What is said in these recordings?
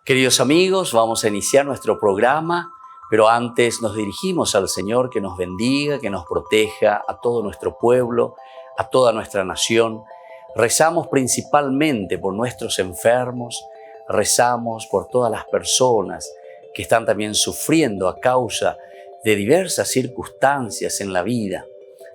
Queridos amigos, vamos a iniciar nuestro programa, pero antes nos dirigimos al Señor que nos bendiga, que nos proteja a todo nuestro pueblo, a toda nuestra nación. Rezamos principalmente por nuestros enfermos, rezamos por todas las personas que están también sufriendo a causa de diversas circunstancias en la vida,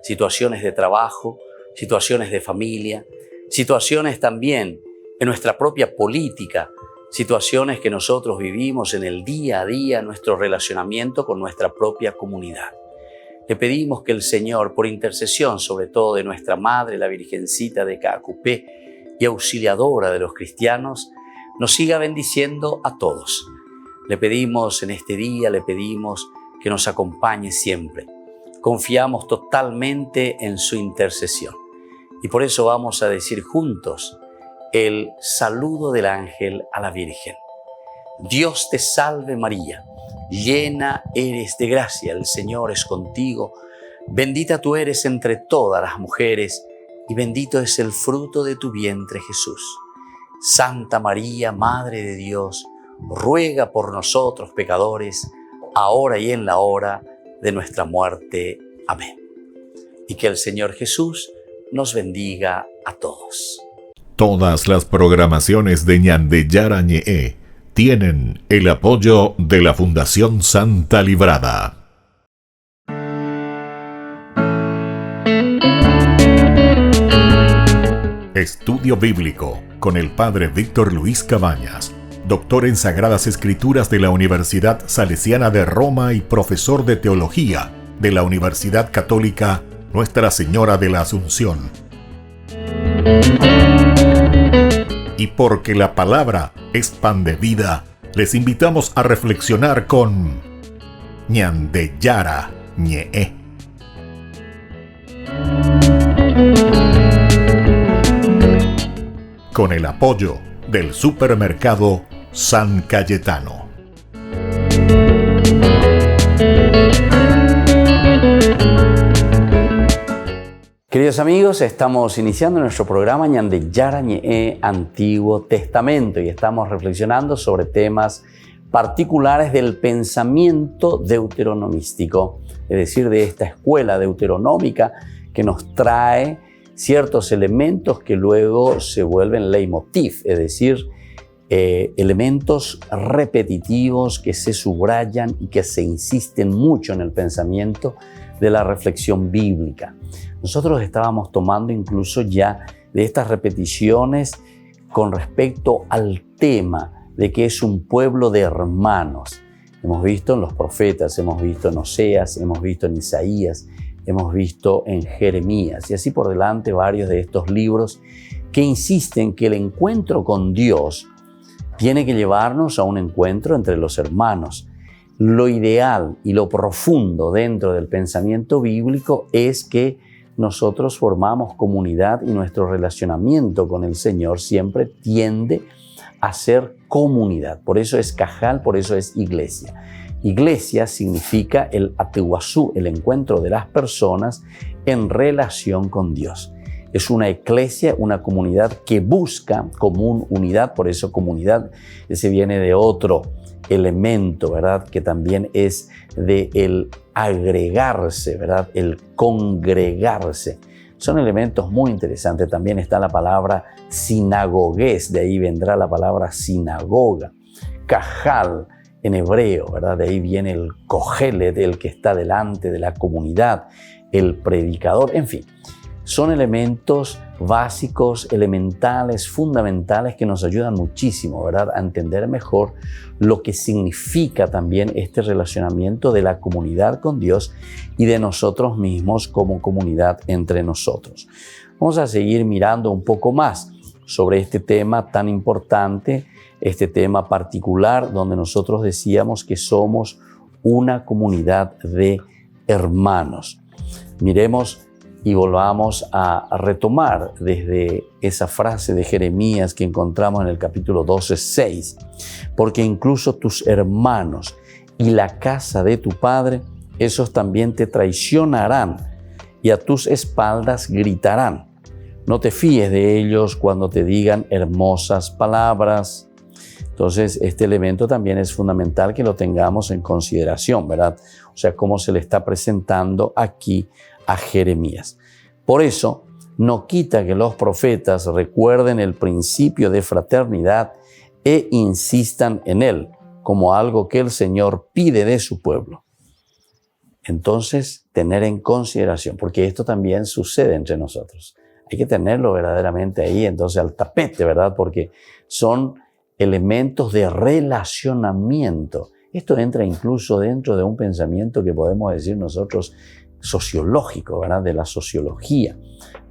situaciones de trabajo, situaciones de familia, situaciones también en nuestra propia política, situaciones que nosotros vivimos en el día a día, nuestro relacionamiento con nuestra propia comunidad. Le pedimos que el Señor, por intercesión sobre todo de nuestra Madre, la Virgencita de Caacupé y auxiliadora de los cristianos, nos siga bendiciendo a todos. Le pedimos en este día, le pedimos que nos acompañe siempre. Confiamos totalmente en su intercesión. Y por eso vamos a decir juntos el saludo del ángel a la Virgen. Dios te salve María, llena eres de gracia, el Señor es contigo. Bendita tú eres entre todas las mujeres y bendito es el fruto de tu vientre Jesús. Santa María, Madre de Dios, ruega por nosotros pecadores, ahora y en la hora de nuestra muerte. Amén. Y que el Señor Jesús nos bendiga a todos. Todas las programaciones de Ñandeyara Ñe'e tienen el apoyo de la Fundación Santa Librada. Estudio Bíblico con el Padre Víctor Luis Cabañas, doctor en Sagradas Escrituras de la Universidad Salesiana de Roma y profesor de Teología de la Universidad Católica Nuestra Señora de la Asunción. Y porque la palabra es pan de vida, les invitamos a reflexionar con Ñandeyara Ñe'e. Con el apoyo del supermercado San Cayetano. Queridos amigos, estamos iniciando nuestro programa Ñandeyara Ñe'e Antiguo Testamento y estamos reflexionando sobre temas particulares del pensamiento deuteronomístico, es decir, de esta escuela deuteronómica que nos trae ciertos elementos que luego se vuelven leitmotiv, es decir, elementos repetitivos que se subrayan y que se insisten mucho en el pensamiento de la reflexión bíblica. Nosotros estábamos tomando incluso ya de estas repeticiones con respecto al tema de que es un pueblo de hermanos. Hemos visto en los profetas, hemos visto en Oseas, hemos visto en Isaías, hemos visto en Jeremías y así por delante varios de estos libros que insisten que el encuentro con Dios tiene que llevarnos a un encuentro entre los hermanos. Lo ideal y lo profundo dentro del pensamiento bíblico es que nosotros formamos comunidad y nuestro relacionamiento con el Señor siempre tiende a ser comunidad. Por eso es cajal, por eso es iglesia. Iglesia significa el atewazú, el encuentro de las personas en relación con Dios. Es una eclesia, una comunidad que busca común unidad, por eso comunidad, ese viene de otro elemento, ¿verdad? Que también es de el agregarse, ¿verdad? El congregarse. Son elementos muy interesantes. También está la palabra sinagogués, de ahí vendrá la palabra sinagoga. Cajal en hebreo, ¿verdad? De ahí viene el cogelet, el que está delante de la comunidad, el predicador, en fin. Son elementos básicos, elementales, fundamentales que nos ayudan muchísimo, ¿verdad?, a entender mejor lo que significa también este relacionamiento de la comunidad con Dios y de nosotros mismos como comunidad entre nosotros. Vamos a seguir mirando un poco más sobre este tema tan importante, este tema particular donde nosotros decíamos que somos una comunidad de hermanos. Miremos y volvamos a retomar desde esa frase de Jeremías que encontramos en el capítulo 12:6. Porque incluso tus hermanos y la casa de tu padre, esos también te traicionarán y a tus espaldas gritarán. No te fíes de ellos cuando te digan hermosas palabras. Entonces, este elemento también es fundamental que lo tengamos en consideración, ¿verdad? O sea, cómo se le está presentando aquí a Jeremías. Por eso, no quita que los profetas recuerden el principio de fraternidad e insistan en él como algo que el Señor pide de su pueblo. Entonces, tener en consideración, porque esto también sucede entre nosotros. Hay que tenerlo verdaderamente ahí, entonces al tapete, ¿verdad? Porque son elementos de relacionamiento. Esto entra incluso dentro de un pensamiento que podemos decir nosotros sociológico, ¿verdad? De la sociología.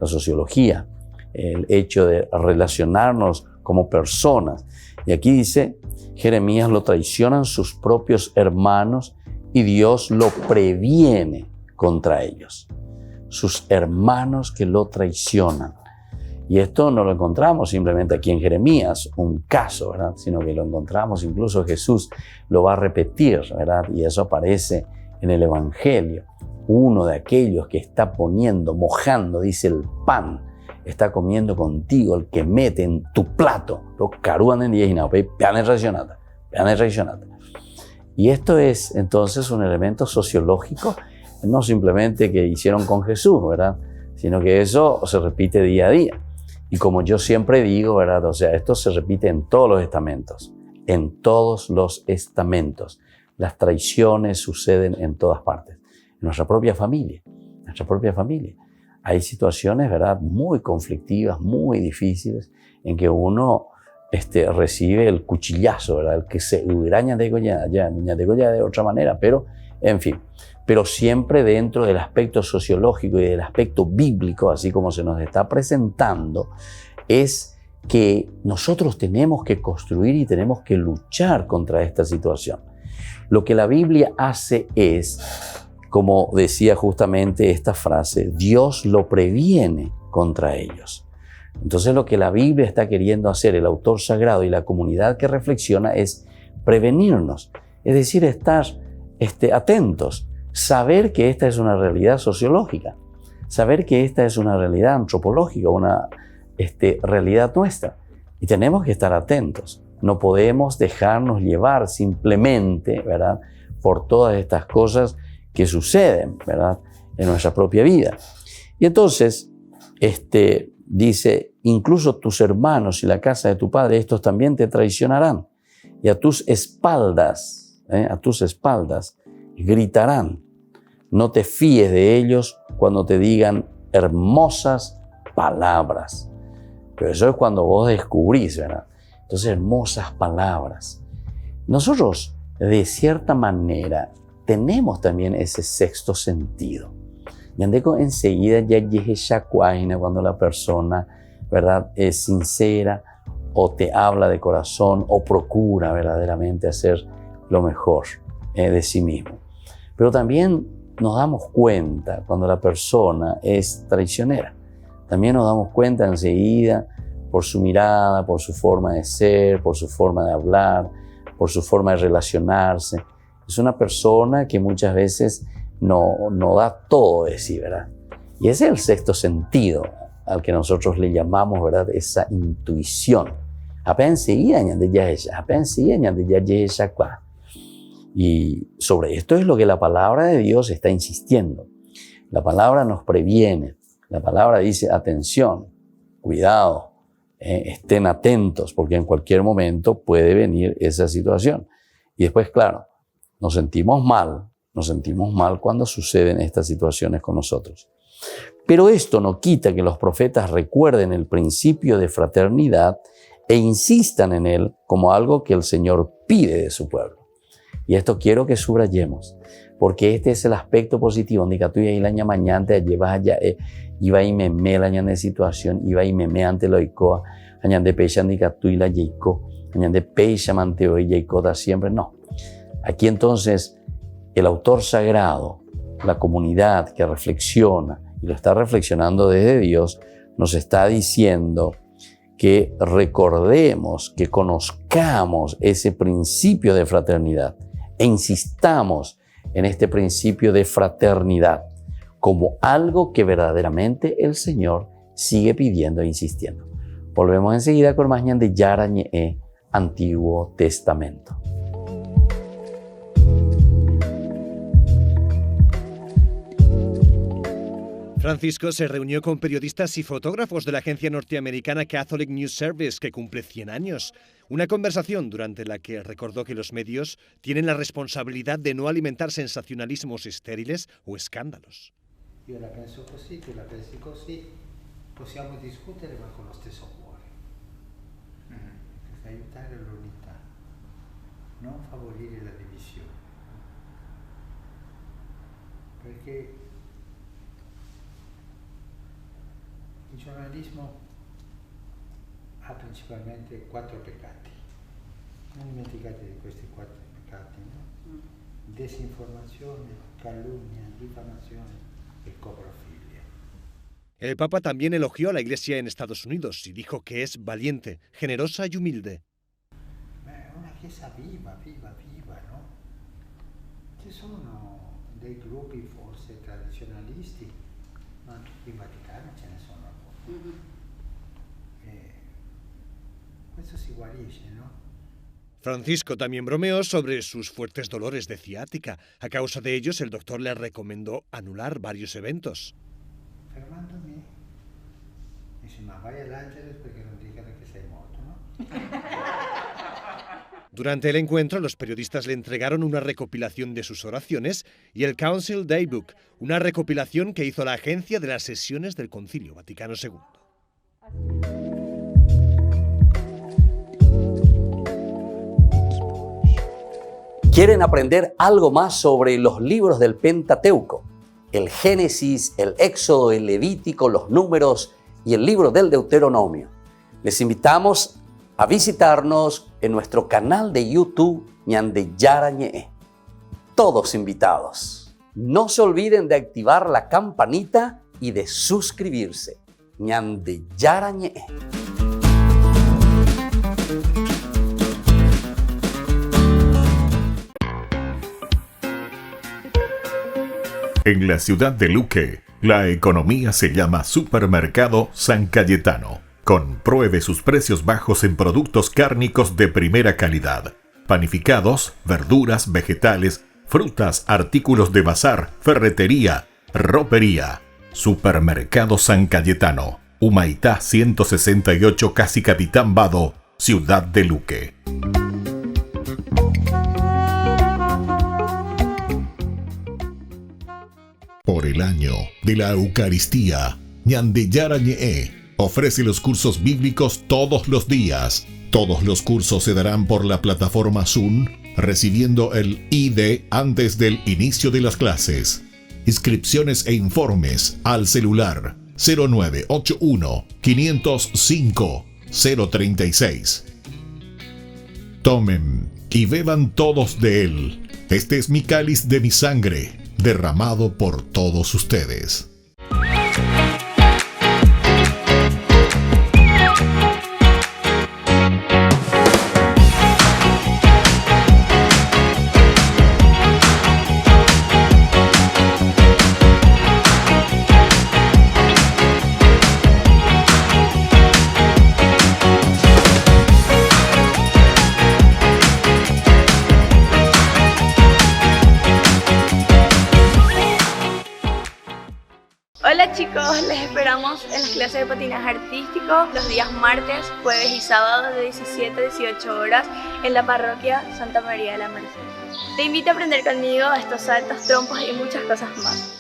La sociología, el hecho de relacionarnos como personas. Y aquí dice, Jeremías lo traicionan sus propios hermanos y Dios lo previene contra ellos. Sus hermanos que lo traicionan. Y esto no lo encontramos simplemente aquí en Jeremías, un caso, ¿verdad? Sino que lo encontramos, incluso Jesús lo va a repetir, ¿verdad? Y eso aparece en el Evangelio. Uno de aquellos que está poniendo, mojando, dice el pan, está comiendo contigo, el que mete en tu plato, los caruan en diezina, peane traicionata. Y esto es entonces un elemento sociológico, no simplemente que hicieron con Jesús, ¿verdad? Sino que eso se repite día a día. Y como yo siempre digo, ¿verdad? O sea, esto se repite en todos los estamentos. En todos los estamentos. Las traiciones suceden en todas partes. En nuestra propia familia. Hay situaciones, ¿verdad? Muy conflictivas, muy difíciles, en que uno recibe el cuchillazo, ¿verdad? El que se uraña de goya de otra manera, pero, en fin. Pero siempre dentro del aspecto sociológico y del aspecto bíblico, así como se nos está presentando, es que nosotros tenemos que construir y tenemos que luchar contra esta situación. Lo que la Biblia hace es, como decía justamente esta frase, Dios lo previene contra ellos. Entonces lo que la Biblia está queriendo hacer, el autor sagrado y la comunidad que reflexiona, es prevenirnos, es decir, estar atentos. Saber que esta es una realidad sociológica, saber que esta es una realidad antropológica, una realidad nuestra. Y tenemos que estar atentos. No podemos dejarnos llevar simplemente, ¿verdad?, por todas estas cosas que suceden, ¿verdad?, en nuestra propia vida. Y entonces, dice, incluso tus hermanos y la casa de tu padre, estos también te traicionarán. Y a tus espaldas gritarán. No te fíes de ellos cuando te digan hermosas palabras. Pero eso es cuando vos descubrís, ¿verdad? Entonces, hermosas palabras. Nosotros, de cierta manera, tenemos también ese sexto sentido. Yandeco enseguida ya llegue shakuaina cuando la persona, ¿verdad?, es sincera o te habla de corazón o procura verdaderamente hacer lo mejor de sí mismo. Pero también nos damos cuenta cuando la persona es traicionera. También nos damos cuenta enseguida por su mirada, por su forma de ser, por su forma de hablar, por su forma de relacionarse. Es una persona que muchas veces no da todo de sí, ¿verdad? Y ese es el sexto sentido al que nosotros le llamamos, ¿verdad?, esa intuición. Y sobre esto es lo que la palabra de Dios está insistiendo. La palabra nos previene. La palabra dice, atención, cuidado, estén atentos, porque en cualquier momento puede venir esa situación. Y después, claro, nos sentimos mal cuando suceden estas situaciones con nosotros. Pero esto no quita que los profetas recuerden el principio de fraternidad e insistan en él como algo que el Señor pide de su pueblo. Y esto quiero que subrayemos, porque este es el aspecto positivo. Mañana iba y me la de situación, iba y me ante lo icoa, añade pecha nicatuila yeico, añade pecha manteo y yeicota siempre. No. Aquí entonces el autor sagrado, la comunidad que reflexiona y lo está reflexionando desde Dios, nos está diciendo que recordemos, que conozcamos ese principio de fraternidad e insistamos en este principio de fraternidad como algo que verdaderamente el Señor sigue pidiendo e insistiendo. Volvemos enseguida con más ñan de Yara Ñe Antiguo Testamento. Francisco se reunió con periodistas y fotógrafos de la agencia norteamericana Catholic News Service, que cumple 100 años. Una conversación durante la que recordó que los medios tienen la responsabilidad de no alimentar sensacionalismos estériles o escándalos. Io la penso così, tu la pensi così, possiamo discutere ma con lo stesso cuore. Aiutare l'unità, non favorire la divisione. Perché il giornalismo ha principalmente 4 peccati. Non dimenticate di questi 4 peccati, no? Desinformazione, calunnia, diffamazione e coprofilia. El Papa también elogió a la Iglesia en Estados Unidos y dijo que es valiente, generosa y humilde. Una chiesa viva, no? Ci sono dei gruppi forse tradizionalisti, ma anche qui in Vaticano ce ne sono alcuni. Questo si guarisce, ¿no? Francisco también bromeó sobre sus fuertes dolores de ciática. A causa de ellos, el doctor le recomendó anular varios eventos. Fermandomi, dice, ma vai all'Angeles perché non dicano che sei morto, ¿no? Durante el encuentro, los periodistas le entregaron una recopilación de sus oraciones y el Council Daybook, una recopilación que hizo la agencia de las sesiones del Concilio Vaticano II. ¿Quieren aprender algo más sobre los libros del Pentateuco? El Génesis, el Éxodo, el Levítico, los Números y el libro del Deuteronomio. Les invitamos a visitarnos en nuestro canal de YouTube Ñande Yara Ñe'e. Todos invitados. No se olviden de activar la campanita y de suscribirse. Ñande Yara Ñe'e. En la ciudad de Luque, la economía se llama Supermercado San Cayetano. Compruebe sus precios bajos en productos cárnicos de primera calidad. Panificados, verduras, vegetales, frutas, artículos de bazar, ferretería, ropería. Supermercado San Cayetano. Humaitá 168, Casi Capitán Vado, ciudad de Luque. Por el año de la Eucaristía, Ñande Yara Ñe'e ofrece los cursos bíblicos todos los días. Todos los cursos se darán por la plataforma Zoom, recibiendo el ID antes del inicio de las clases. Inscripciones e informes al celular 0981 505 036. Tomen y beban todos de él. Este es mi cáliz de mi sangre, derramado por todos ustedes. Hola chicos, les esperamos en las clases de patinaje artístico los días martes, jueves y sábados de 17 a 18 horas en la parroquia Santa María de la Merced. Te invito a aprender conmigo estos saltos, trompos y muchas cosas más.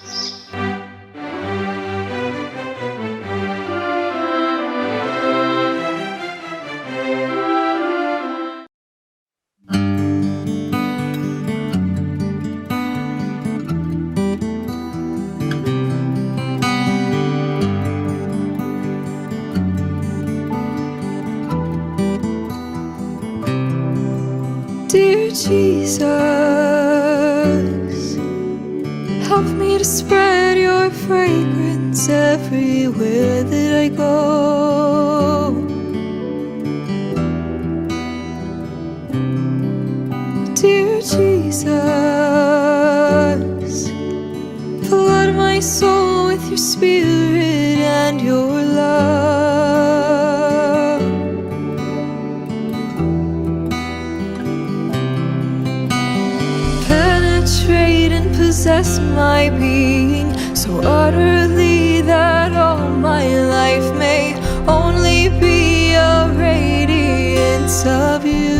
Dear Jesus, help me to spread your fragrance everywhere that I go. Dear Jesus, flood my soul with your spirit and your love. possess my being so utterly that all my life may only be a radiance of you.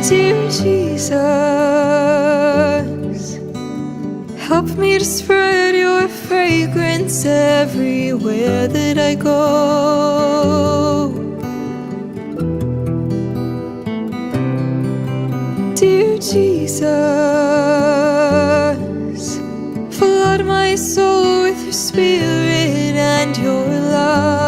Dear Jesus, help me to spread your fragrance everywhere that I go. Dear Jesus, flood my soul with your spirit and your love.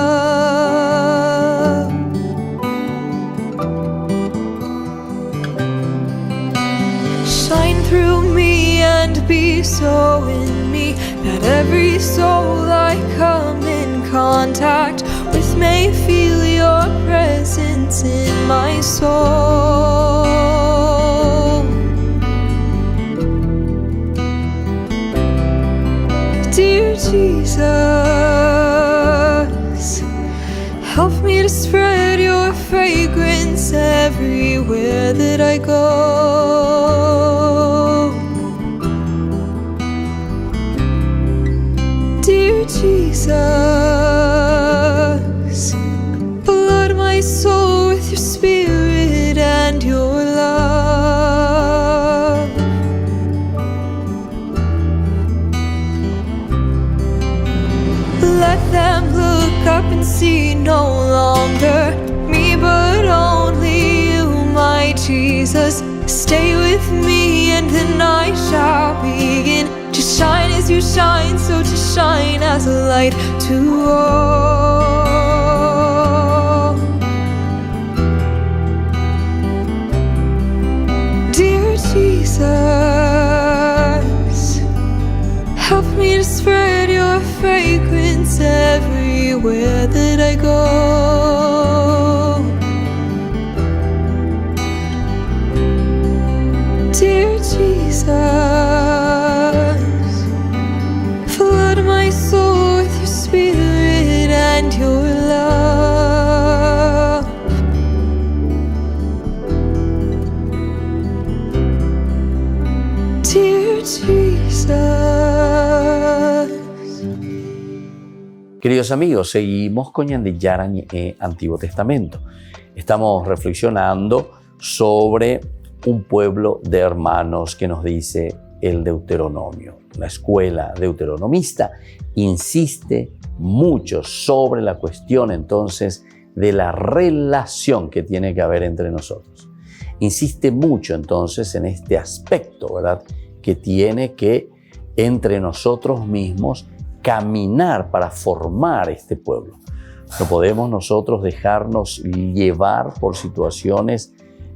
Shine through me and be so in me that every soul I come in contact with may feel your presence in my soul. Dear Jesus, help me to spread your fragrance everywhere that I go. Dear Jesus, flood my soul with your spirit and your love. Let them look up and see no longer me, but only you, my Jesus. Stay with me and then I shall begin to shine as you shine, so to shine as a light to all. Dear Jesus, help me to spread your fragrance everywhere that I go. Dear Jesus, flood my soul with your spirit and your love. Dear Jesus. Queridos amigos, seguimos con Yarañe Antiguo Testamento. Estamos reflexionando sobre un pueblo de hermanos que nos dice el Deuteronomio. La escuela deuteronomista insiste mucho sobre la cuestión entonces de la relación que tiene que haber entre nosotros. Insiste mucho entonces en este aspecto, ¿verdad?, que tiene que entre nosotros mismos caminar para formar este pueblo. No podemos nosotros dejarnos llevar por situaciones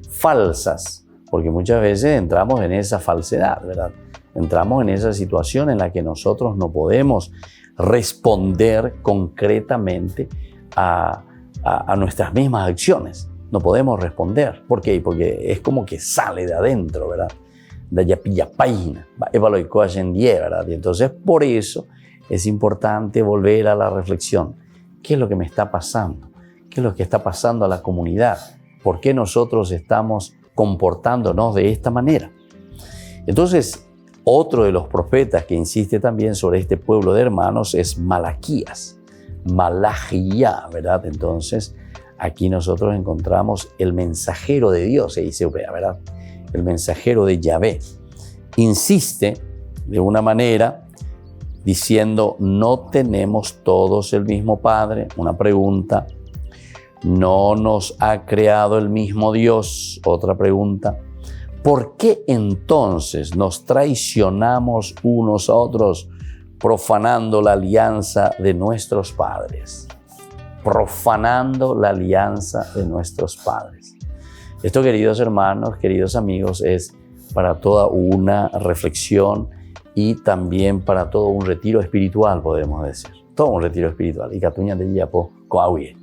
falsas, porque muchas veces entramos en esa falsedad, ¿verdad? Entramos en esa situación en la que nosotros no podemos responder concretamente a nuestras mismas acciones. No podemos responder. ¿Por qué? Porque es como que sale de adentro, ¿verdad? De allá pilla página, ¿verdad? Y entonces por eso es importante volver a la reflexión. ¿Qué es lo que me está pasando? ¿Qué es lo que está pasando a la comunidad? ¿Por qué nosotros estamos comportándonos de esta manera? Entonces, otro de los profetas que insiste también sobre este pueblo de hermanos es Malaquías. Malachía, ¿verdad? Entonces, aquí nosotros encontramos el mensajero de Dios, se dice, ¿verdad? El mensajero de Yahvé. Insiste de una manera diciendo, no tenemos todos el mismo Padre. Una pregunta. ¿No nos ha creado el mismo Dios? Otra pregunta. ¿Por qué entonces nos traicionamos unos a otros profanando la alianza de nuestros padres? Profanando la alianza de nuestros padres. Esto, queridos hermanos, queridos amigos, es para toda una reflexión y también para todo un retiro espiritual, podemos decir. Todo un retiro espiritual. Y Catuña de Yapo, Coahuye.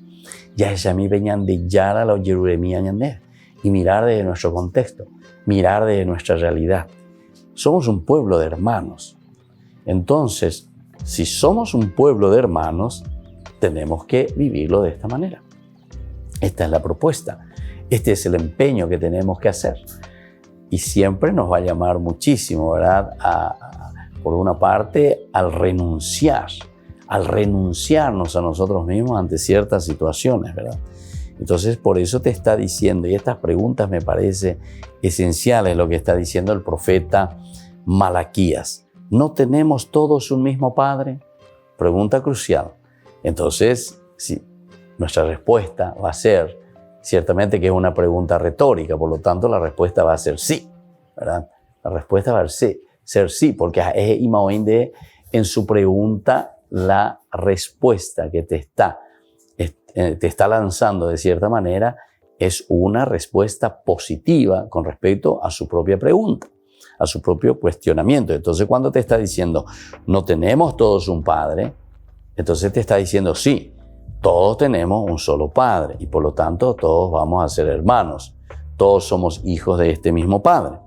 Ya es a mí venían de Yara la Yeruremía Ñandé. Y mirar desde nuestro contexto, mirar desde nuestra realidad. Somos un pueblo de hermanos. Entonces, si somos un pueblo de hermanos, tenemos que vivirlo de esta manera. Esta es la propuesta. Este es el empeño que tenemos que hacer. Y siempre nos va a llamar muchísimo, ¿verdad? Por una parte, al renunciarnos a nosotros mismos ante ciertas situaciones, ¿verdad? Entonces, por eso te está diciendo, y estas preguntas me parecen esenciales, lo que está diciendo el profeta Malaquías. ¿No tenemos todos un mismo Padre? Pregunta crucial. Entonces, sí, nuestra respuesta va a ser, ciertamente que es una pregunta retórica, por lo tanto la respuesta va a ser sí, ¿verdad? La respuesta va a ser sí, porque es Imaoinde en su pregunta la respuesta que te está lanzando de cierta manera es una respuesta positiva con respecto a su propia pregunta, a su propio cuestionamiento. Entonces, cuando te está diciendo, no tenemos todos un Padre, entonces te está diciendo, sí, todos tenemos un solo Padre y por lo tanto todos vamos a ser hermanos. Todos somos hijos de este mismo Padre.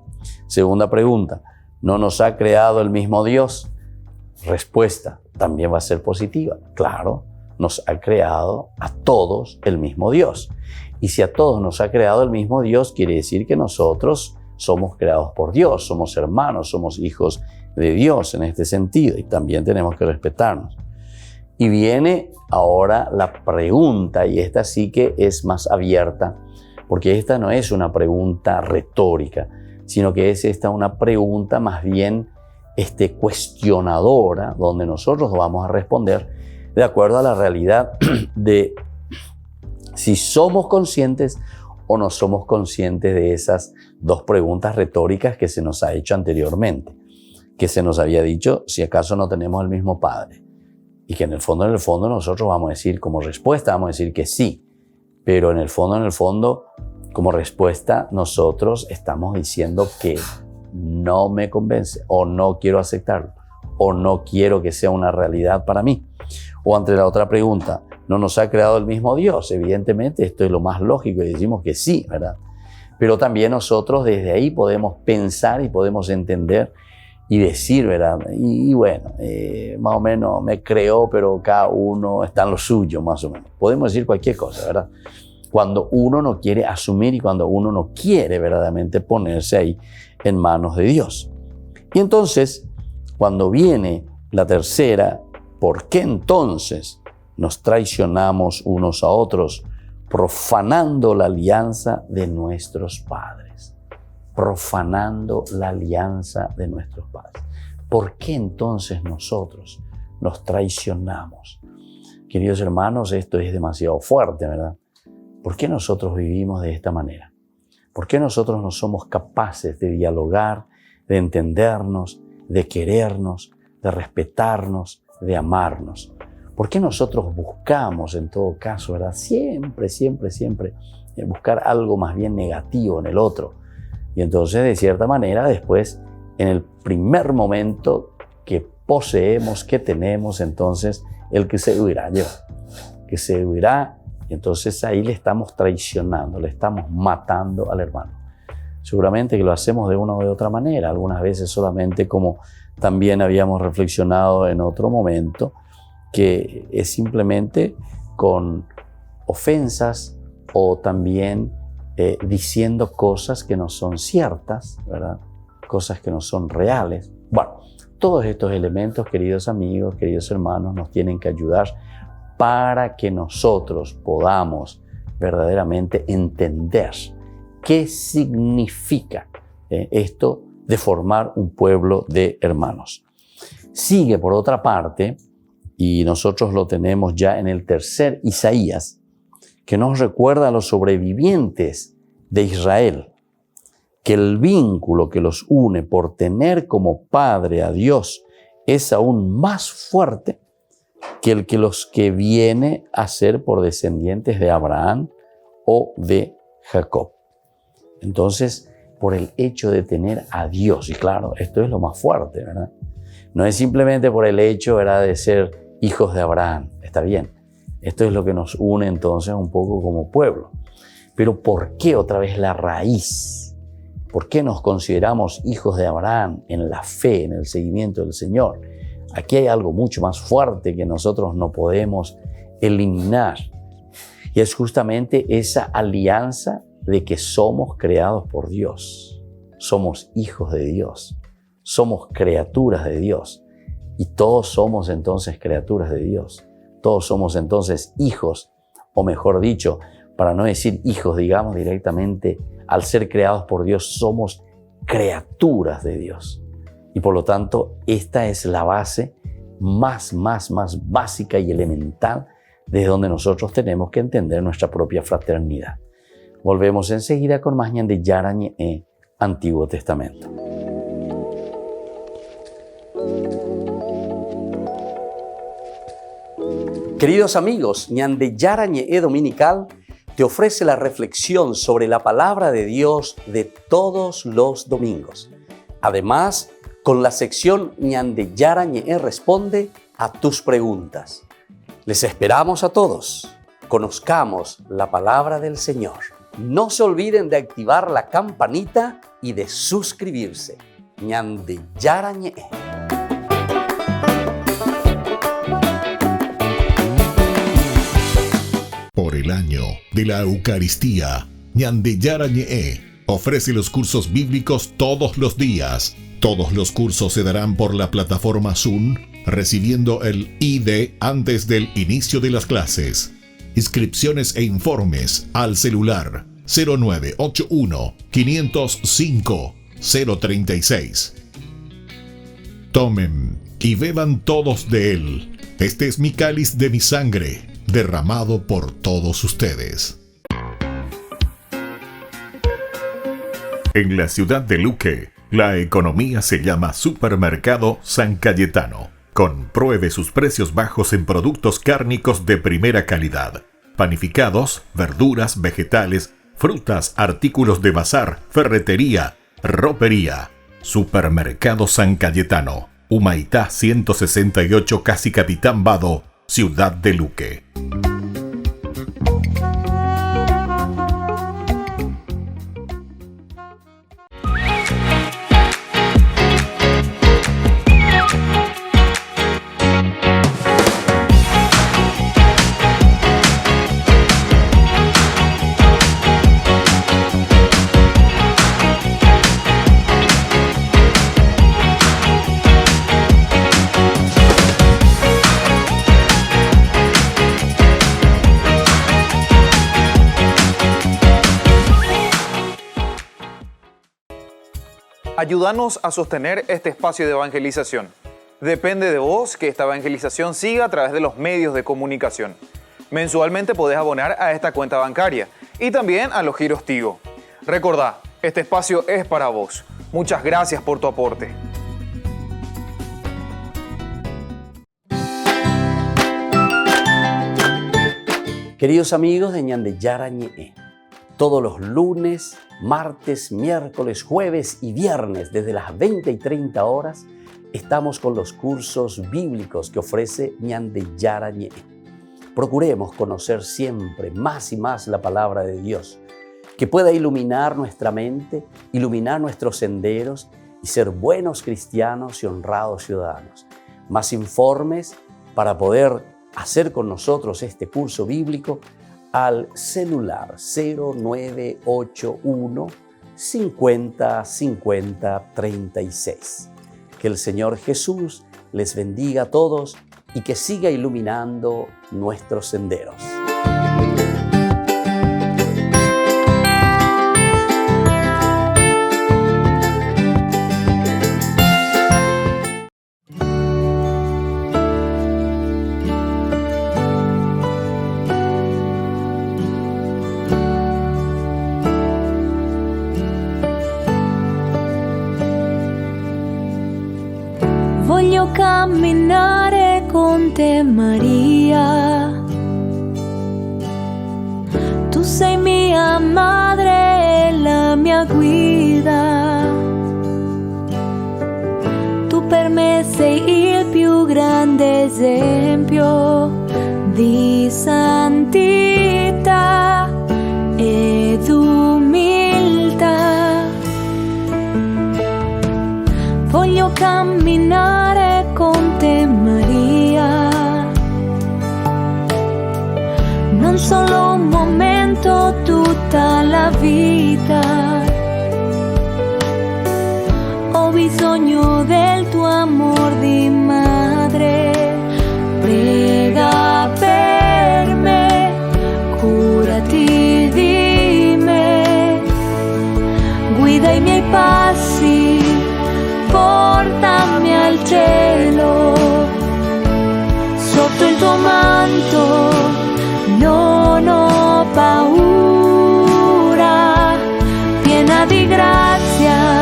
Segunda pregunta, ¿no nos ha creado el mismo Dios? Respuesta, también va a ser positiva. Claro, nos ha creado a todos el mismo Dios. Y si a todos nos ha creado el mismo Dios, quiere decir que nosotros somos creados por Dios, somos hermanos, somos hijos de Dios en este sentido y también tenemos que respetarnos. Y viene ahora la pregunta, y esta sí que es más abierta, porque esta no es una pregunta retórica, sino que es esta una pregunta más bien cuestionadora, donde nosotros vamos a responder de acuerdo a la realidad de si somos conscientes o no somos conscientes de esas dos preguntas retóricas que se nos ha hecho anteriormente, que se nos había dicho si acaso no tenemos el mismo Padre. Y que en el fondo nosotros vamos a decir, como respuesta vamos a decir que sí, pero en el fondo, como respuesta nosotros estamos diciendo que no me convence, o no quiero aceptarlo, o no quiero que sea una realidad para mí. O ante la otra pregunta, ¿no nos ha creado el mismo Dios? Evidentemente esto es lo más lógico y decimos que sí, ¿verdad? Pero también nosotros desde ahí podemos pensar y podemos entender y decir, ¿verdad? Y bueno, más o menos me creó, pero cada uno está en lo suyo, más o menos. Podemos decir cualquier cosa, ¿verdad? Cuando uno no quiere asumir y cuando uno no quiere verdaderamente ponerse ahí en manos de Dios. Y entonces, cuando viene la tercera, ¿por qué entonces nos traicionamos unos a otros, profanando la alianza de nuestros padres? Profanando la alianza de nuestros padres. ¿Por qué entonces nosotros nos traicionamos? Queridos hermanos, esto es demasiado fuerte, ¿verdad? ¿Por qué nosotros vivimos de esta manera? ¿Por qué nosotros no somos capaces de dialogar, de entendernos, de querernos, de respetarnos, de amarnos? ¿Por qué nosotros buscamos, en todo caso, ¿verdad? Siempre buscar algo más bien negativo en el otro? Y entonces, de cierta manera, después, en el primer momento que poseemos, que tenemos, entonces, el que se huirá, que se huirá, entonces ahí le estamos traicionando, le estamos matando al hermano. Seguramente que lo hacemos de una o de otra manera, algunas veces solamente como también habíamos reflexionado en otro momento, que es simplemente con ofensas o también diciendo cosas que no son ciertas, ¿verdad? Cosas que no son reales. Bueno, todos estos elementos, queridos amigos, queridos hermanos, nos tienen que ayudar para que nosotros podamos verdaderamente entender qué significa esto de formar un pueblo de hermanos. Sigue por otra parte, y nosotros lo tenemos ya en el tercer Isaías, que nos recuerda a los sobrevivientes de Israel, que el vínculo que los une por tener como padre a Dios es aún más fuerte que el que los que viene a ser por descendientes de Abraham o de Jacob. Entonces, por el hecho de tener a Dios, y claro, esto es lo más fuerte, ¿verdad? No es simplemente por el hecho, ¿verdad?, de ser hijos de Abraham, está bien. Esto es lo que nos une entonces un poco como pueblo. Pero ¿por qué otra vez la raíz? ¿Por qué nos consideramos hijos de Abraham en la fe, en el seguimiento del Señor? Aquí hay algo mucho más fuerte que nosotros no podemos eliminar. Y es justamente esa alianza, de que somos creados por Dios, somos hijos de Dios, somos criaturas de Dios y todos somos entonces criaturas de Dios, todos somos entonces hijos, o mejor dicho, para no decir hijos, digamos directamente, al ser creados por Dios somos criaturas de Dios. Y por lo tanto, esta es la base más básica y elemental desde donde nosotros tenemos que entender nuestra propia fraternidad. Volvemos enseguida con más Ñan de Yara Ñe'e, Antiguo Testamento. Queridos amigos, Ñan de Yara Ñe'e Dominical te ofrece la reflexión sobre la palabra de Dios de todos los domingos. Además, con la sección Ñan de Yara Ñe'e responde a tus preguntas. Les esperamos a todos. Conozcamos la palabra del Señor. No se olviden de activar la campanita y de suscribirse. Ñan de Yara Ñe'e. Por el año de la Eucaristía, Ñan de Yara Ñe'e ofrece los cursos bíblicos todos los días. Todos los cursos se darán por la plataforma Zoom, recibiendo el ID antes del inicio de las clases. Inscripciones e informes al celular 0981 505 036. Tomen y beban todos de él. Este es mi cáliz de mi sangre, derramado por todos ustedes. En la ciudad de Luque, la economía se llama Supermercado San Cayetano. Compruebe sus precios bajos en productos cárnicos de primera calidad. Panificados, verduras, vegetales, frutas, artículos de bazar, ferretería, ropería. Supermercado San Cayetano, Humaitá 168, Casi Capitán Vado, Ciudad de Luque. Ayúdanos a sostener este espacio de evangelización. Depende de vos que esta evangelización siga a través de los medios de comunicación. Mensualmente podés abonar a esta cuenta bancaria y también a los giros Tigo. Recordá, este espacio es para vos. Muchas gracias por tu aporte. Queridos amigos de Ñan de Yara Ñe'e, todos los lunes, martes, miércoles, jueves y viernes desde las 20 y 30 horas estamos con los cursos bíblicos que ofrece Ñan de Yara Ñe'e. Procuremos conocer siempre más y más la palabra de Dios, que pueda iluminar nuestra mente, iluminar nuestros senderos y ser buenos cristianos y honrados ciudadanos. Más informes para poder hacer con nosotros este curso bíblico al celular 0981 50 50 36. Que el Señor Jesús les bendiga a todos y que siga iluminando nuestros senderos. Voglio camminare con te, Maria. Tu sei mia madre e la mia guida. Tu per me sei il più grande esempio di santità ed umiltà. Voglio camminare con te, Maria. Non solo un momento, tu tutta la vita. Ho bisogno del tuo amor di madre. Prega per me, curati di me. Guida i miei passi, portami al cielo. Sotto il tuo manto non ho paura, piena di grazia,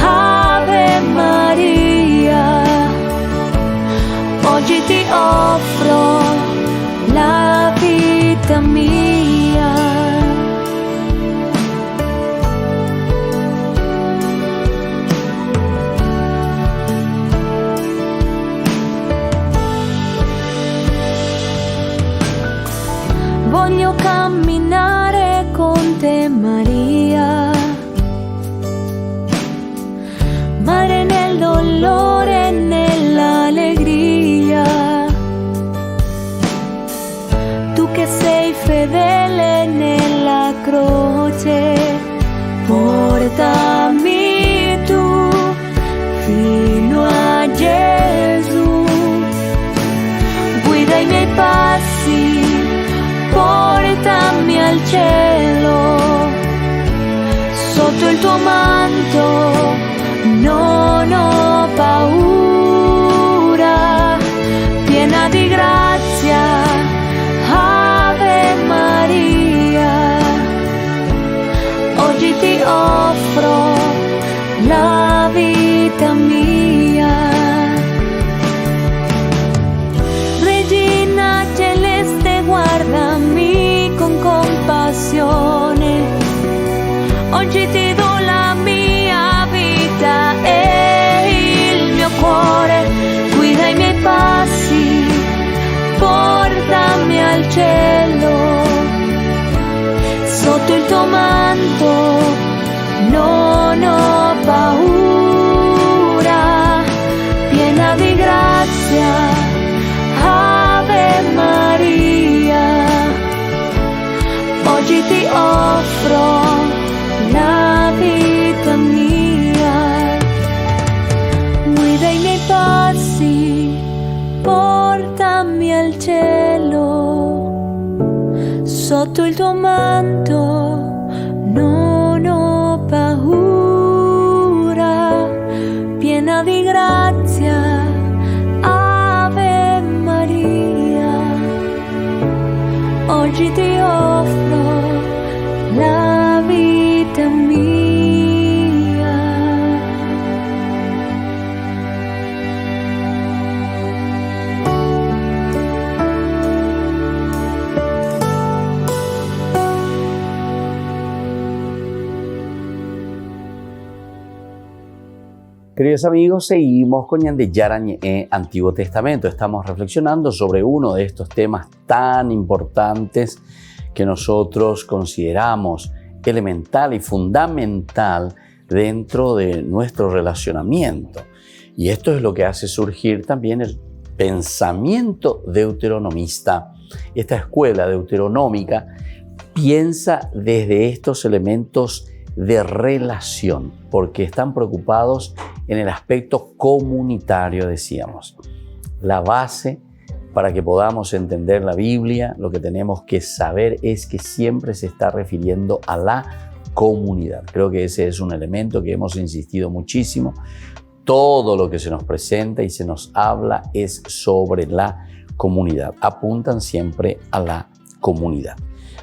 Ave Maria. Oggi ti offro la vita mia. Voglio camminare con te, Maria, mare nel dolore e nell'allegria. Tu che sei fedele nella croce, portami tu fino a Gesù. Guida i miei passi, portami al cielo. Sotto il tuo manto non ho paura, piena di grazia, Ave Maria. Oggi ti offro la vita mia. Regina celeste, guardami con compassione. Oggi ti do la mia vita e il mio cuore. Guida i miei passi, portami al cielo. Sotto il tuo manto non ho paura, piena di grazia, Ave Maria. Oggi ti offro la vita mia. Guida i miei passi, portami al cielo. Sotto il tuo manto non ho paura, piena di grazia, Ave Maria. Oggi ti offro la vita mia. Queridos amigos, seguimos con Ñande Yarañe Antiguo Testamento. Estamos reflexionando sobre uno de estos temas tan importantes que nosotros consideramos elemental y fundamental dentro de nuestro relacionamiento. Y esto es lo que hace surgir también el pensamiento deuteronomista. Esta escuela deuteronómica piensa desde estos elementos de relación, porque están preocupados en el aspecto comunitario, decíamos. La base para que podamos entender la Biblia, lo que tenemos que saber es que siempre se está refiriendo a la comunidad. Creo que ese es un elemento que hemos insistido muchísimo. Todo lo que se nos presenta y se nos habla es sobre la comunidad. Apuntan siempre a la comunidad.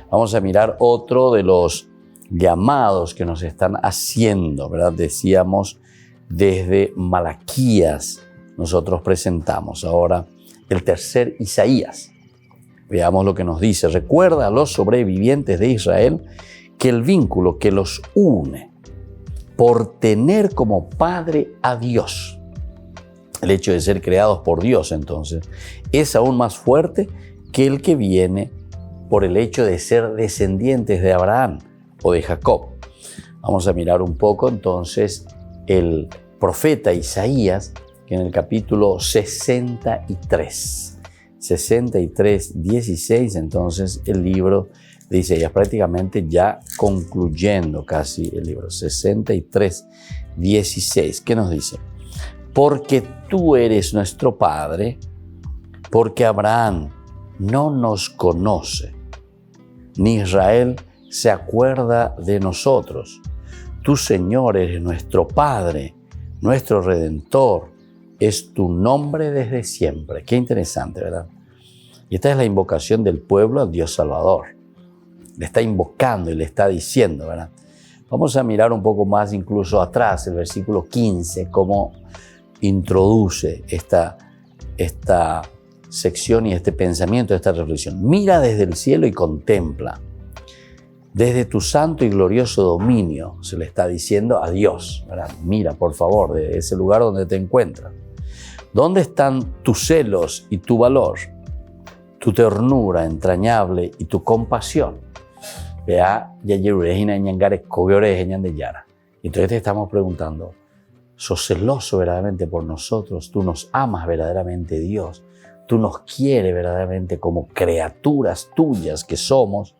Vamos a mirar otro de los llamados que nos están haciendo, ¿verdad? Decíamos desde Malaquías, nosotros presentamos ahora el tercer Isaías. Veamos lo que nos dice. Recuerda a los sobrevivientes de Israel que el vínculo que los une por tener como padre a Dios, el hecho de ser creados por Dios entonces, es aún más fuerte que el que viene por el hecho de ser descendientes de Abraham o de Jacob. Vamos a mirar un poco entonces el profeta Isaías, que en el capítulo 63 63:16, entonces el libro de Isaías, prácticamente ya concluyendo casi el libro, 63:16, ¿qué nos dice? Porque tú eres nuestro Padre, porque Abraham no nos conoce, ni Israel se acuerda de nosotros. Tú, Señor, eres nuestro Padre, nuestro Redentor, es tu nombre desde siempre. Qué interesante, ¿verdad? Y esta es la invocación del pueblo al Dios Salvador. Le está invocando y le está diciendo, ¿verdad? Vamos a mirar un poco más incluso atrás, el versículo 15, cómo introduce esta sección y este pensamiento, esta reflexión. Mira desde el cielo y contempla. Desde tu santo y glorioso dominio, se le está diciendo a Dios, ¿verdad? Mira, por favor, de ese lugar donde te encuentras. ¿Dónde están tus celos y tu valor, tu ternura entrañable y tu compasión? Vea, entonces te estamos preguntando, ¿sos celoso verdaderamente por nosotros? ¿Tú nos amas verdaderamente, Dios? ¿Tú nos quieres verdaderamente como criaturas tuyas que somos?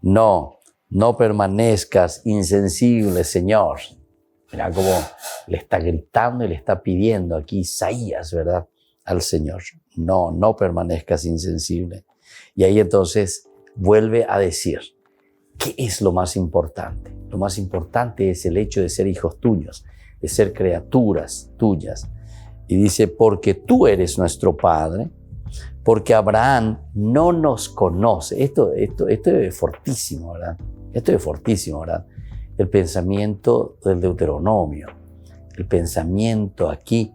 No permanezcas insensible, Señor. Mira cómo le está gritando y le está pidiendo aquí Isaías, ¿verdad? Al Señor. No permanezcas insensible. Y ahí entonces vuelve a decir, ¿qué es lo más importante? Lo más importante es el hecho de ser hijos tuyos, de ser criaturas tuyas. Y dice, porque tú eres nuestro Padre, porque Abraham no nos conoce. Esto es fortísimo, ¿verdad? Esto es fortísimo, ¿verdad? El pensamiento del Deuteronomio, el pensamiento aquí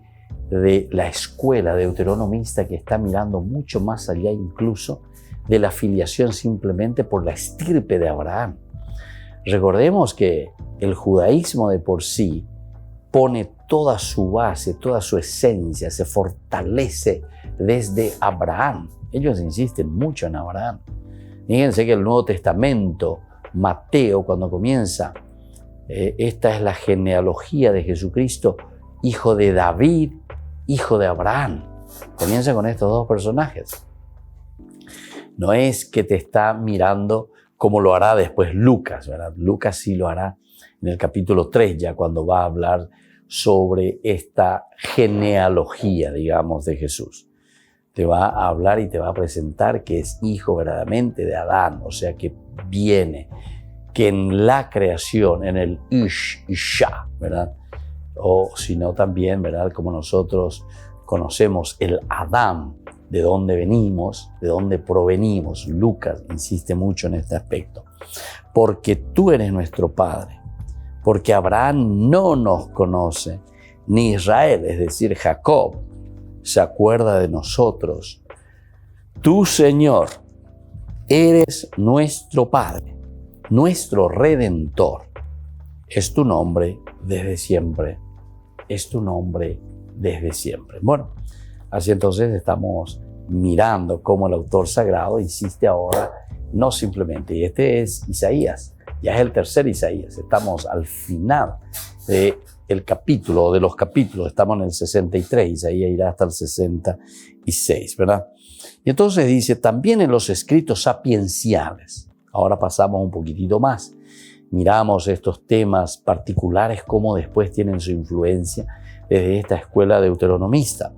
de la escuela deuteronomista que está mirando mucho más allá incluso de la filiación simplemente por la estirpe de Abraham. Recordemos que el judaísmo de por sí pone toda su base, toda su esencia, se fortalece desde Abraham. Ellos insisten mucho en Abraham. Fíjense que el Nuevo Testamento, Mateo, cuando comienza, esta es la genealogía de Jesucristo, hijo de David, hijo de Abraham. Comienza con estos dos personajes. No es que te está mirando como lo hará después Lucas, ¿verdad? Lucas sí lo hará en el capítulo 3, ya cuando va a hablar sobre esta genealogía, digamos, de Jesús. Te va a hablar y te va a presentar que es hijo verdaderamente de Adán, o sea que viene, que en la creación, en el Isha, ¿verdad? O si no también, ¿verdad? Como nosotros conocemos el Adán, de dónde venimos, de dónde provenimos. Lucas insiste mucho en este aspecto. Porque tú eres nuestro Padre, porque Abraham no nos conoce, ni Israel, es decir, Jacob, se acuerda de nosotros. Tú, Señor, eres nuestro Padre, nuestro Redentor. Es tu nombre desde siempre. Es tu nombre desde siempre. Bueno, así entonces estamos mirando cómo el autor sagrado insiste ahora, no simplemente, y este es Isaías, ya es el tercer Isaías, estamos al final del capítulo, de los capítulos, estamos en el 63, Isaías irá hasta el 66, ¿verdad? Y entonces dice, también en los escritos sapienciales, ahora pasamos un poquitito más, miramos estos temas particulares, cómo después tienen su influencia desde esta escuela deuteronomista.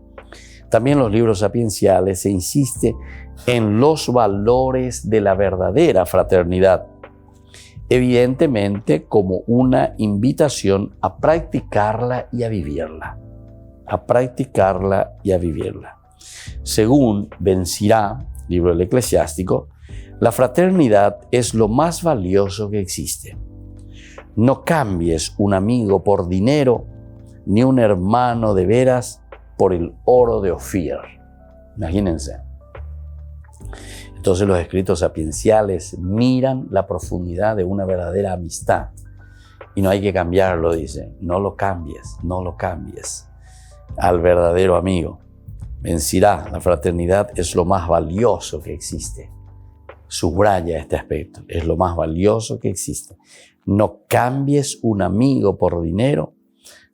También en los libros sapienciales se insiste en los valores de la verdadera fraternidad, evidentemente como una invitación a practicarla y a vivirla. A practicarla y a vivirla. Según Ben Sirá, libro del Eclesiástico, la fraternidad es lo más valioso que existe. No cambies un amigo por dinero, ni un hermano de veras por el oro de Ofir. Imagínense. Entonces los escritos sapienciales miran la profundidad de una verdadera amistad. Y no hay que cambiarlo, dice. No lo cambies al verdadero amigo. Ben Sirá, la fraternidad es lo más valioso que existe. Subraya este aspecto. Es lo más valioso que existe. No cambies un amigo por dinero,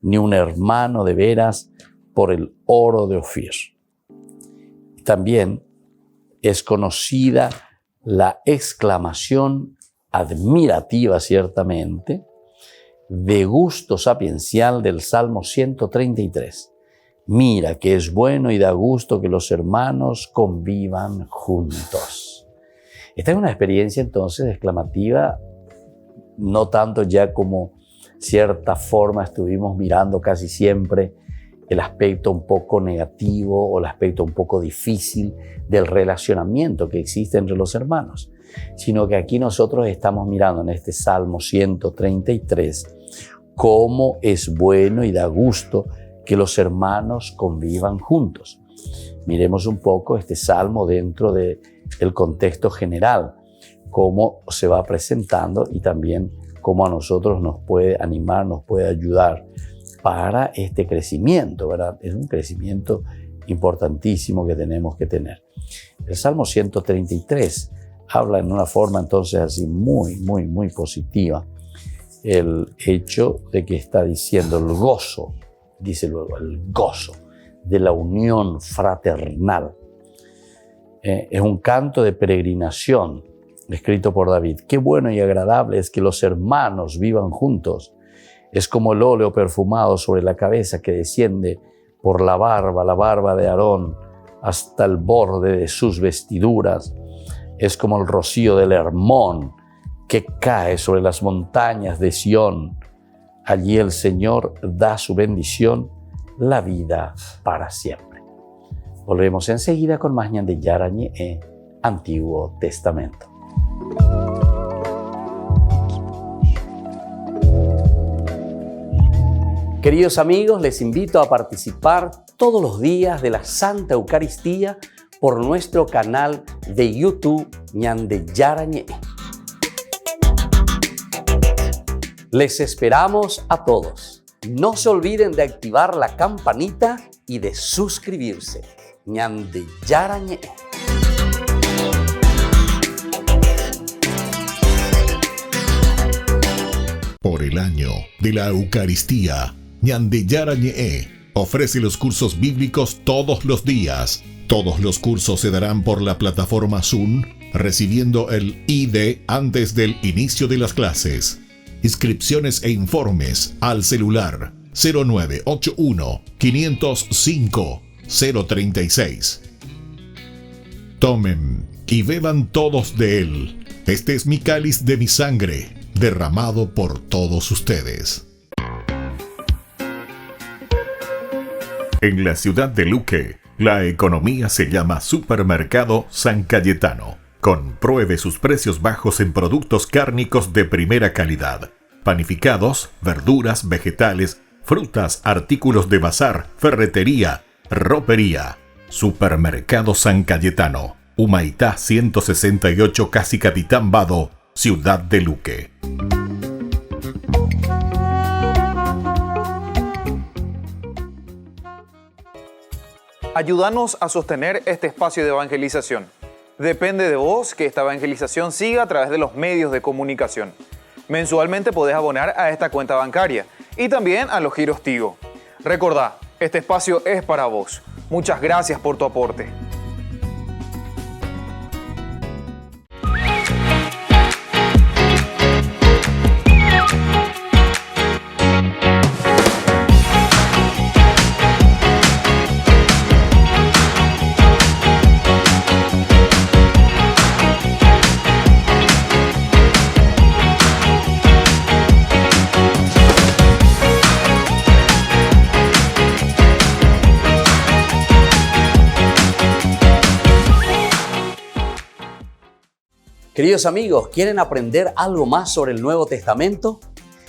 ni un hermano de veras por el oro de Ofir. también es conocida la exclamación admirativa, ciertamente, de gusto sapiencial del Salmo 133. Mira que es bueno y da gusto que los hermanos convivan juntos. Esta es una experiencia entonces exclamativa, no tanto ya como cierta forma estuvimos mirando casi siempre el aspecto un poco negativo o el aspecto un poco difícil del relacionamiento que existe entre los hermanos, sino que aquí nosotros estamos mirando en este Salmo 133 cómo es bueno y da gusto que los hermanos convivan juntos. Miremos un poco este Salmo dentro del contexto general, cómo se va presentando y también cómo a nosotros nos puede animar, nos puede ayudar para este crecimiento, ¿verdad? Es un crecimiento importantísimo que tenemos que tener. El Salmo 133 habla en una forma entonces así muy positiva el hecho de que está diciendo el gozo, dice luego, el gozo de la unión fraternal. Es un canto de peregrinación escrito por David. Qué bueno y agradable es que los hermanos vivan juntos. Es como el óleo perfumado sobre la cabeza que desciende por la barba de Aarón hasta el borde de sus vestiduras. Es como el rocío del Hermón que cae sobre las montañas de Sión. Allí el Señor da su bendición, la vida para siempre. Volvemos enseguida con más Ñan de Yarañe, Antiguo Testamento. Queridos amigos, les invito a participar todos los días de la Santa Eucaristía por nuestro canal de YouTube Ñan de Yarañe. Les esperamos a todos. No se olviden de activar la campanita y de suscribirse. Ñan de Yarañe. Por el año de la Eucaristía, Ñan de Yarañe ofrece los cursos bíblicos todos los días. Todos los cursos se darán por la plataforma Zoom, recibiendo el ID antes del inicio de las clases. Inscripciones e informes al celular 0981 505 036. Tomen y beban todos de él. Este es mi cáliz de mi sangre, derramado por todos ustedes. En la ciudad de Luque, la economía se llama Supermercado San Cayetano. Compruebe sus precios bajos en productos cárnicos de primera calidad. Panificados, verduras, vegetales, frutas, artículos de bazar, ferretería, ropería. Supermercado San Cayetano. Humaitá 168, Casi Capitán Vado, Ciudad de Luque. Ayúdanos a sostener este espacio de evangelización. Depende de vos que esta evangelización siga a través de los medios de comunicación. Mensualmente podés abonar a esta cuenta bancaria y también a los giros Tigo. Recordá, este espacio es para vos. Muchas gracias por tu aporte. Queridos amigos, ¿quieren aprender algo más sobre el Nuevo Testamento?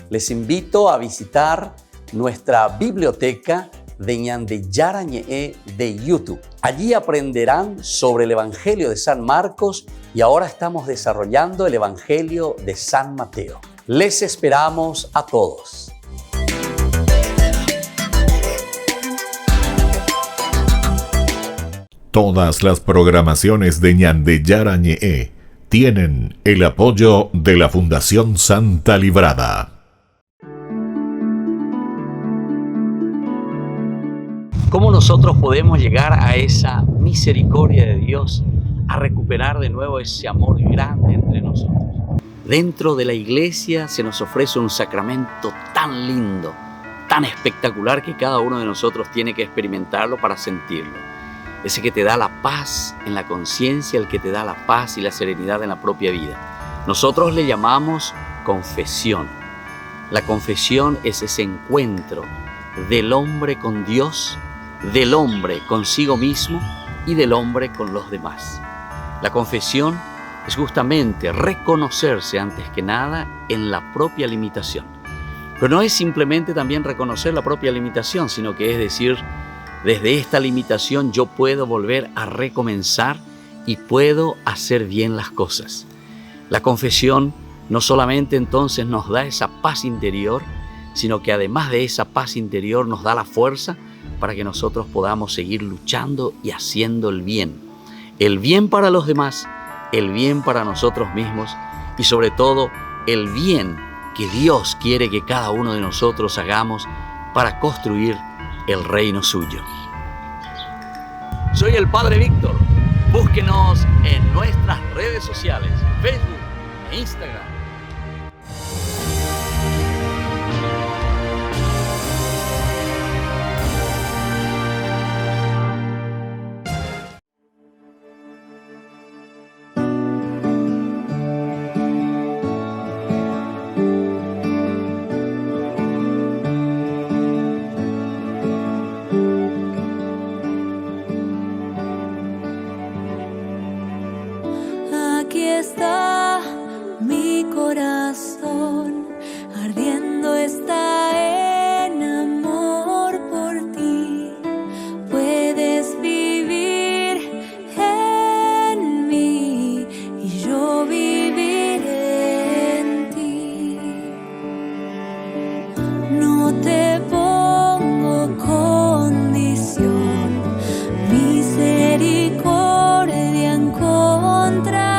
Les invito a visitar nuestra biblioteca de Ñan de Yarañe de YouTube. Allí aprenderán sobre el Evangelio de San Marcos y ahora estamos desarrollando el Evangelio de San Mateo. Les esperamos a todos. Todas las programaciones de Ñan de Yarañe tienen el apoyo de la Fundación Santa Librada. ¿Cómo nosotros podemos llegar a esa misericordia de Dios, a recuperar de nuevo ese amor grande entre nosotros? Dentro de la iglesia se nos ofrece un sacramento tan lindo, tan espectacular, que cada uno de nosotros tiene que experimentarlo para sentirlo. Ese que te da la paz en la conciencia, el que te da la paz y la serenidad en la propia vida. Nosotros le llamamos confesión. La confesión es ese encuentro del hombre con Dios, del hombre consigo mismo y del hombre con los demás. La confesión es justamente reconocerse antes que nada en la propia limitación. Pero no es simplemente también reconocer la propia limitación, sino que es decir, desde esta limitación yo puedo volver a recomenzar y puedo hacer bien las cosas. La confesión no solamente entonces nos da esa paz interior, sino que además de esa paz interior nos da la fuerza para que nosotros podamos seguir luchando y haciendo el bien para los demás, el bien para nosotros mismos y sobre todo el bien que Dios quiere que cada uno de nosotros hagamos para construir el reino suyo. Soy el Padre Víctor. Búsquenos en nuestras redes sociales, Facebook e Instagram. Aquí está mi corazón, ardiendo está en amor por ti. Puedes vivir en mí y yo viviré en ti. No te pongo condición, misericordia encontrarás.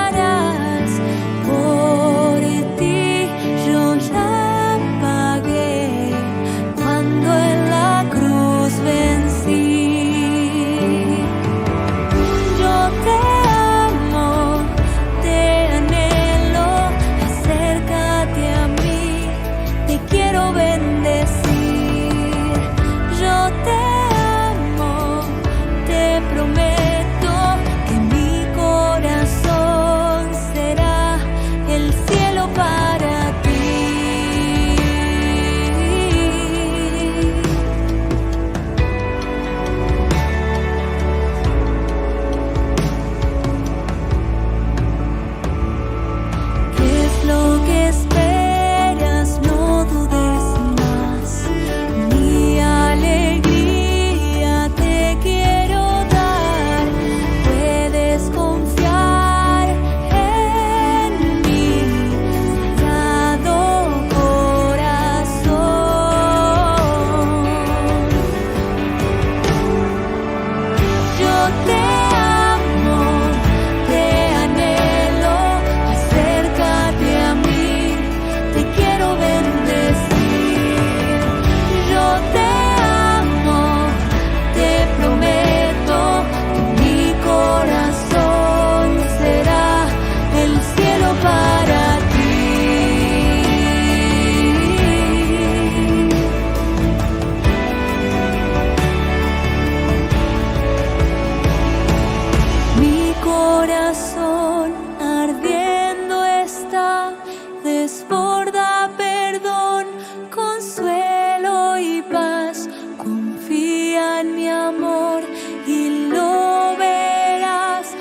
Confía en mi amor y lo verás.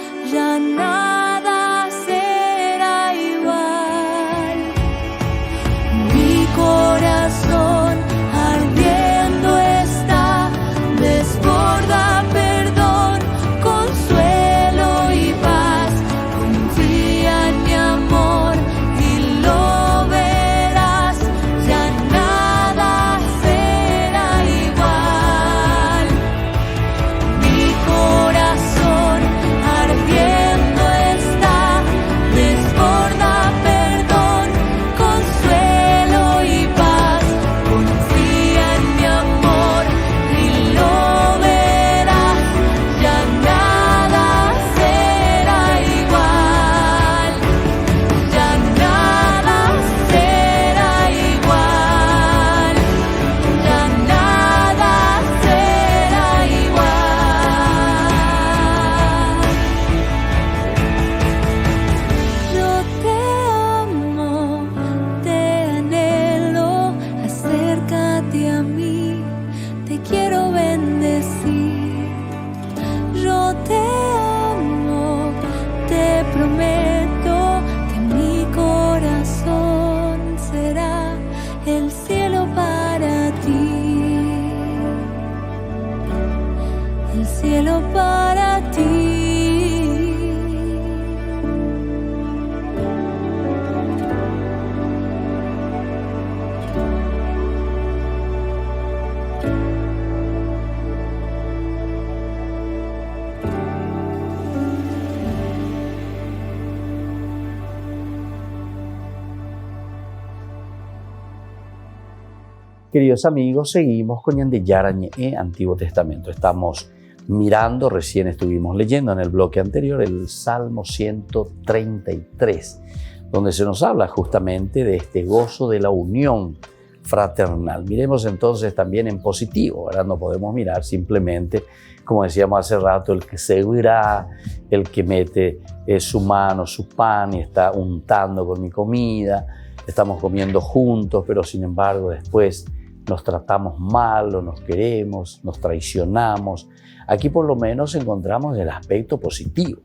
Queridos amigos, seguimos con Ñande Yarañe, Antiguo Testamento. Estamos mirando, recién estuvimos leyendo en el bloque anterior, el Salmo 133, donde se nos habla justamente de este gozo de la unión fraternal. Miremos entonces también en positivo, ¿verdad? No podemos mirar simplemente, como decíamos hace rato, el que se huirá, el que mete su mano, su pan y está untando con mi comida, estamos comiendo juntos, pero sin embargo después nos tratamos mal, o nos queremos, nos traicionamos. Aquí por lo menos encontramos el aspecto positivo.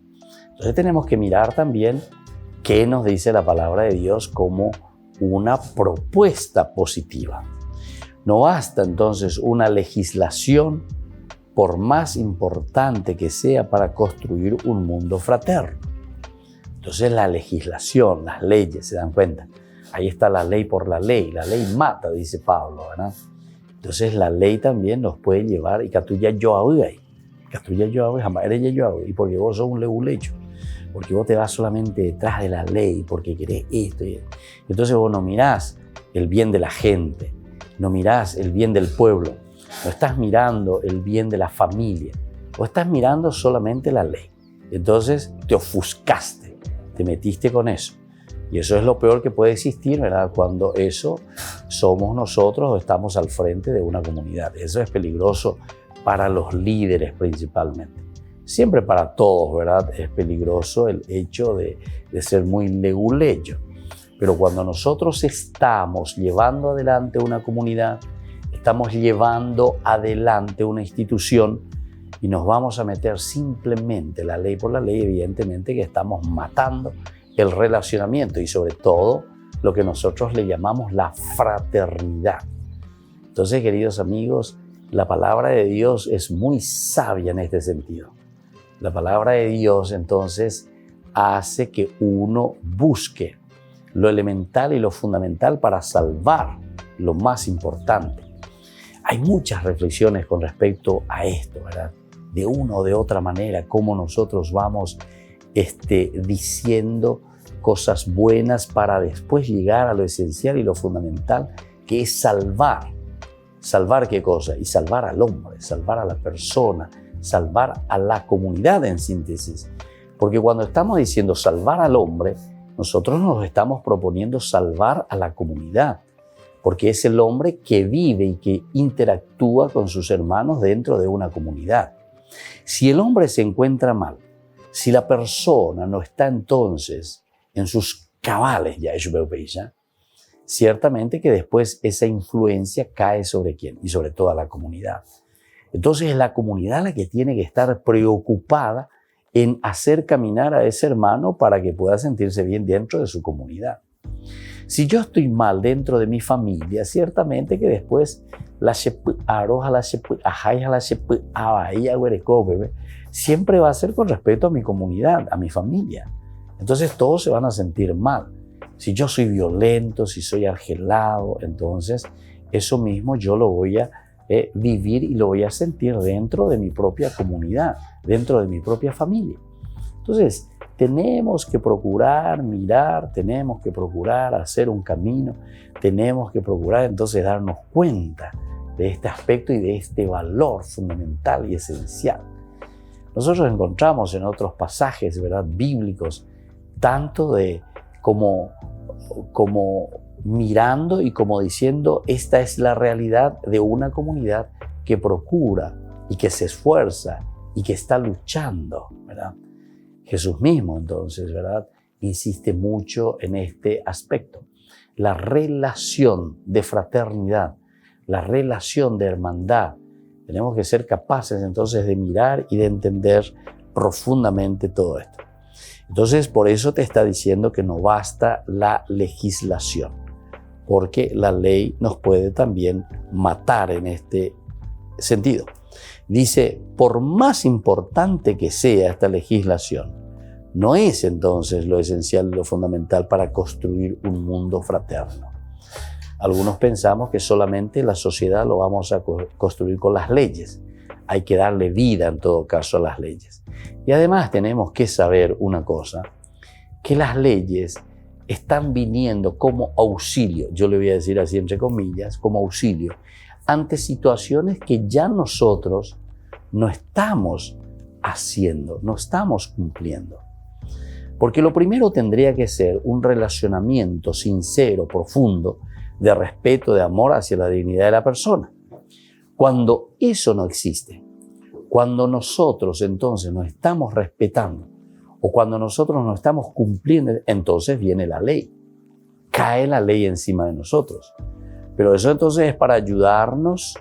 Entonces tenemos que mirar también qué nos dice la palabra de Dios como una propuesta positiva. No basta entonces una legislación, por más importante que sea, para construir un mundo fraterno. Entonces la legislación, las leyes, ¿se dan cuenta? Ahí está la ley por la ley mata, dice Pablo, ¿verdad? Entonces la ley también nos puede llevar, y catuya yo ahí, jamás eres yo, y porque vos sos un legulecho, porque vos te vas solamente detrás de la ley, porque querés esto. Entonces vos no mirás el bien de la gente, no mirás el bien del pueblo, no estás mirando el bien de la familia, vos estás mirando solamente la ley. Entonces te ofuscaste, te metiste con eso. Y eso es lo peor que puede existir, ¿verdad? Cuando eso somos nosotros o estamos al frente de una comunidad. Eso es peligroso para los líderes principalmente. Siempre para todos, ¿verdad? Es peligroso el hecho de ser muy leguleyo. Pero cuando nosotros estamos llevando adelante una comunidad, estamos llevando adelante una institución y nos vamos a meter simplemente la ley por la ley, evidentemente que estamos matando el relacionamiento y sobre todo lo que nosotros le llamamos la fraternidad. Entonces, queridos amigos, la palabra de Dios es muy sabia en este sentido. La palabra de Dios entonces hace que uno busque lo elemental y lo fundamental para salvar lo más importante. Hay muchas reflexiones con respecto a esto, ¿verdad? De una o de otra manera, cómo nosotros vamos diciendo cosas buenas para después llegar a lo esencial y lo fundamental, que es salvar. ¿Salvar qué cosa? Y salvar al hombre, salvar a la persona, salvar a la comunidad en síntesis. Porque cuando estamos diciendo salvar al hombre, nosotros nos estamos proponiendo salvar a la comunidad, porque es el hombre que vive y que interactúa con sus hermanos dentro de una comunidad. Si el hombre se encuentra mal, si la persona no está entonces en sus cabales, ciertamente que después esa influencia cae sobre quién y sobre toda la comunidad. Entonces es la comunidad la que tiene que estar preocupada en hacer caminar a ese hermano para que pueda sentirse bien dentro de su comunidad. Si yo estoy mal dentro de mi familia, ciertamente que después siempre va a ser con respecto a mi comunidad, a mi familia. Entonces todos se van a sentir mal. Si yo soy violento, si soy argelado, entonces eso mismo yo lo voy a vivir y lo voy a sentir dentro de mi propia comunidad, dentro de mi propia familia. Entonces tenemos que procurar mirar, tenemos que procurar hacer un camino, tenemos que procurar entonces darnos cuenta de este aspecto y de este valor fundamental y esencial. Nosotros encontramos en otros pasajes, ¿verdad?, bíblicos, tanto de como mirando y como diciendo, esta es la realidad de una comunidad que procura y que se esfuerza y que está luchando, ¿verdad? Jesús mismo, entonces, ¿verdad?, insiste mucho en este aspecto. La relación de fraternidad, la relación de hermandad. Tenemos que ser capaces entonces de mirar y de entender profundamente todo esto. Entonces, por eso te está diciendo que no basta la legislación, porque la ley nos puede también matar en este sentido. Dice, por más importante que sea esta legislación, no es entonces lo esencial y lo fundamental para construir un mundo fraterno. Algunos pensamos que solamente la sociedad lo vamos a construir con las leyes. Hay que darle vida en todo caso a las leyes. Y además tenemos que saber una cosa, que las leyes están viniendo como auxilio, yo le voy a decir así entre comillas, como auxilio, ante situaciones que ya nosotros no estamos haciendo, no estamos cumpliendo. Porque lo primero tendría que ser un relacionamiento sincero, profundo, de respeto, de amor hacia la dignidad de la persona. Cuando eso no existe, cuando nosotros entonces nos estamos respetando o cuando nosotros no estamos cumpliendo, entonces viene la ley. Cae la ley encima de nosotros. Pero eso entonces es para ayudarnos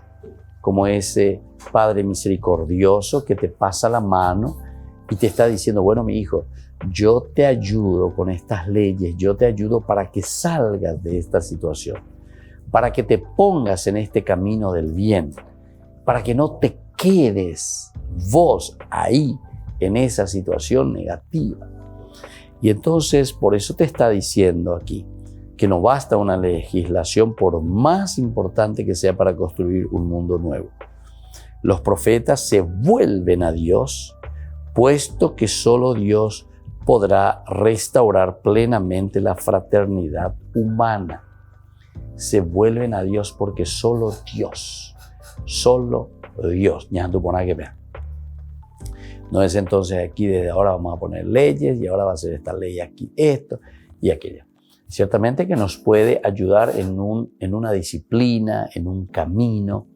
como ese Padre misericordioso que te pasa la mano y te está diciendo, bueno, mi hijo, yo te ayudo con estas leyes, yo te ayudo para que salgas de esta situación, para que te pongas en este camino del bien, para que no te quedes vos ahí en esa situación negativa. Y entonces por eso te está diciendo aquí que no basta una legislación por más importante que sea para construir un mundo nuevo. Los profetas se vuelven a Dios, puesto que solo Dios podrá restaurar plenamente la fraternidad humana. Se vuelven a Dios porque solo Dios, no es entonces aquí desde ahora vamos a poner leyes y ahora va a ser esta ley aquí, esto y aquello. Ciertamente que nos puede ayudar en una disciplina, en un camino,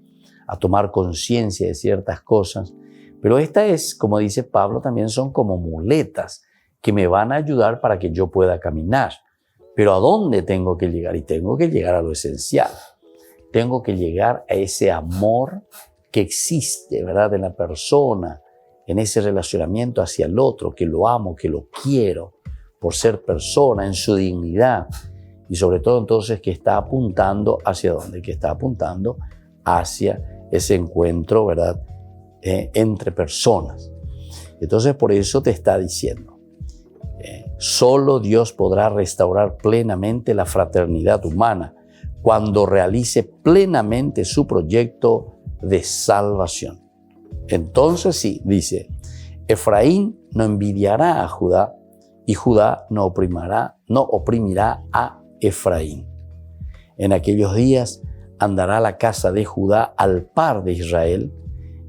a tomar conciencia de ciertas cosas, pero esta es, como dice Pablo, también son como muletas que me van a ayudar para que yo pueda caminar. Pero ¿a dónde tengo que llegar? Y tengo que llegar a lo esencial. Tengo que llegar a ese amor que existe, ¿verdad?, en la persona, en ese relacionamiento hacia el otro, que lo amo, que lo quiero, por ser persona, en su dignidad. Y sobre todo entonces que está apuntando hacia dónde, que está apuntando hacia ese encuentro, ¿verdad?, entre personas. Entonces por eso te está diciendo, solo Dios podrá restaurar plenamente la fraternidad humana cuando realice plenamente su proyecto de salvación. Entonces sí, dice, Efraín no envidiará a Judá y Judá no oprimirá a Efraín. En aquellos días andará la casa de Judá al par de Israel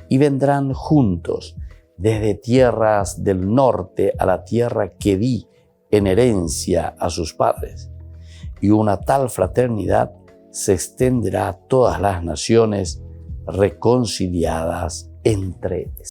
y vendrán juntos desde tierras del norte a la tierra que di en herencia a sus padres. Y una tal fraternidad se extenderá a todas las naciones reconciliadas entre